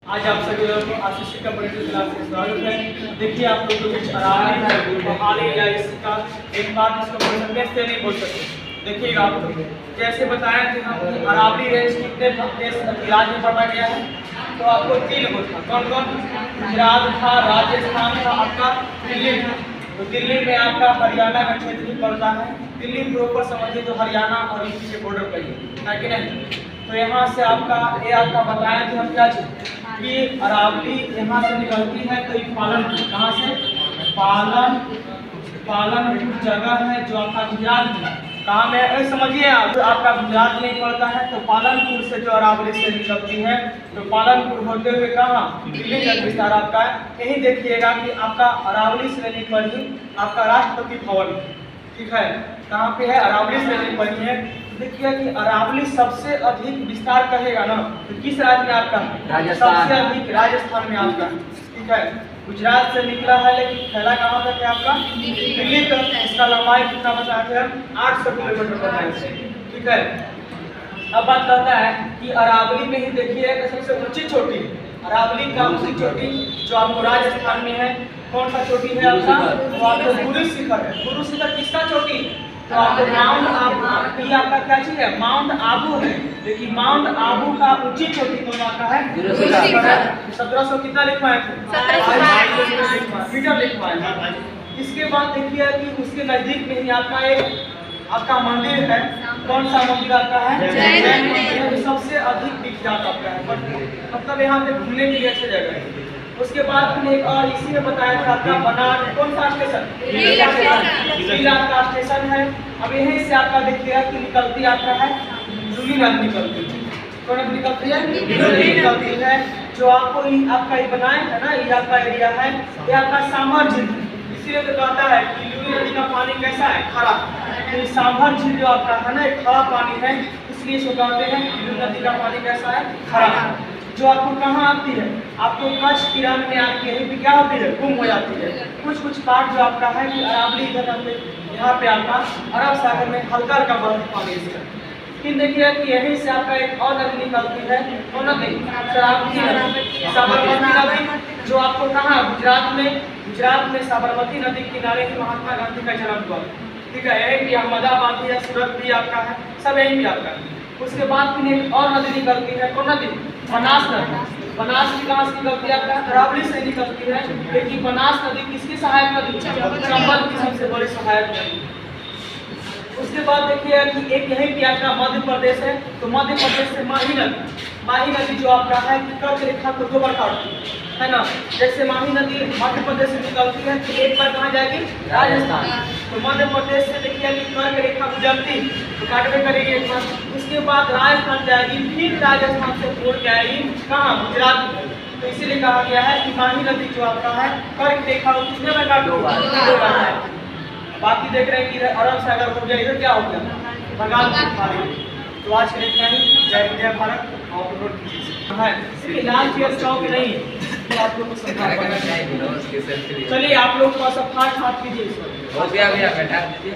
आज आप सभी लोगों को आशीष का परिचय क्लास में स्वागत है। देखिए आप लोग को कुछ आराम बहाने या इसका एक बात इसको बोल सकते हैं, नहीं बोल सकते। देखिएगा आप लोग जैसे बताया कि हम अरावली रेंज कितने राज्य में बांटा गया है, तो आपको 3 गो था। कौन कौन? गुजरात था, राजस्थान था, आपका दिल्ली था। तो दिल्ली में आपका हरियाणा का क्षेत्र भी पड़ता है। दिल्ली प्रॉपर समझिए तो हरियाणा और यूपी के बॉर्डर पर ही है कि नहीं। तो यहाँ से आपका ये आपका बताया कि हम क्या चीज कि अरावली यहाँ से निकलती है, तो ये पालनपुर कहाँ से? पालनपुर जगह है जो आपका गुजरात में कहाँ में समझिए आप, तो आपका गुजरात में पड़ता है। तो पालनपुर से जो अरावली से निकलती है, तो पालनपुर होते हुए कहाँ दिल्ली का विस्तार आपका है। यही देखिएगा कि आपका अरावली श्रेणी पर ही आपका राष्ट्रपति भवन, ठीक है, कहाँ पे है? अरावली श्रेणी पर ही है। देखिए कि अरावली सबसे अधिक विस्तार कहेगा ना, तो किस राज्य में आपका? सबसे अधिक राजस्थान में आपका, ठीक है। गुजरात से निकला है लेकिन फैला कहाँ तक है आपका? दिल्ली तक। इसका लंबाई कितना बताते हैं? 800 किलोमीटर बताए, ठीक है। अब बात करता है कि अरावली में ही देखिए सबसे ऊंची चोटी है। अरावली का ऊंची चोटी जो आपको राजस्थान में है, कौन सा चोटी है आपका? तो आपको गुरु शिखर है। गुरु शिखर किसका चोटी है? तो आपको माउंट आबू, ये आपका क्या चीज है? माउंट आबू है। देखिए माउंट आबू का ऊंची चोटी कौन आता है? 1700 कितना लिखवाए थे? 1700 मीटर लिखवाए। इसके बाद देखिए कि उसके नजदीक में ही आपका एक आपका मंदिर है। कौन सा मंदिर आता है? जैन मंदिर। सबसे अधिक विख्यात आपका है, मतलब यहाँ पे घूमने के लिए अच्छी जगह है। उसके बाद एक और इसी में बताया था आपका बनान, कौन सा स्टेशन? लीला का स्टेशन है। अब यहीं से आपका देखिएगा कि निकलती आता है जूली नदी निकलती है। कौन निकलती है? जूली निकलती है। जो आपको आपका ये बनाया है ना, ये आपका एरिया है, ये आपका सांभर झील। इसीलिए तो कहता है कि जूली नदी का पानी कैसा है? खरा। तो सांभर झील जो आपका है ना, एक खरा पानी है, इसलिए इसको कहते हैं जूली नदी का पानी कैसा है? खरा। जो आपको कहाँ आती है? आपको कच्छ किरण में आती है। यही क्या होती है? गुम हो जाती है। कुछ पार्ट जो आपका है कि अरावली इधर यहाँ पे आपका अरब सागर में हल्का हल्का बर्फ पानी इसका। लेकिन देखिए कि यहीं से आपका एक और नदी निकलती है, वो नदी साबरमती नदी, जो आपको कहाँ? गुजरात में साबरमती नदी किनारे ही महात्मा गांधी का जन्म हुआ, ठीक है। यही भी अहमदाबाद या सूरत भी आपका है, सब यही भी आपका है। उसके बाद फिर एक और नदी निकलती है, कौन नदी? बनास नदी। बनास की कहाँ से निकलती है? आपका अरावली से निकलती है। लेकिन बनास नदी किसकी सहायक नदी? चंबल की सबसे बड़ी सहायक नदी। उसके बाद देखिए कि एक यही भी आपका मध्य प्रदेश है। तो मध्य प्रदेश से माही नदी जो आपका है कि कर्क रेखा को 2 बार काटती है ना। जैसे माही नदी मध्य प्रदेश से निकलती है तो एक बार कहाँ जाएगी? राजस्थान। तो मध्य प्रदेश से देखिए कि कर्क रेखा गुजरती तो काटवे करेगी एक बार। उसके बाद राजस्थान जाएगी, फिर राजस्थान से मोड़ के आएगी कहाँ? गुजरात में। तो इसीलिए कहा गया है कि माही नदी जो आपका है कर्क रेखा को कितने बार काटोगे? बाकी देख रहे हैं कि अरब सागर हो गया, इधर क्या हो गया? बंगाल की खाड़ी। तो आज के लिए इतना ही। जय हिंद, जय भारत। और लाल चीज चौक नहीं तो आप लोग को समझा पड़ेगा। चलिए आप लोग थोड़ा सा फाट कीजिए इसको। हो गया भैया, बैठा दीजिए।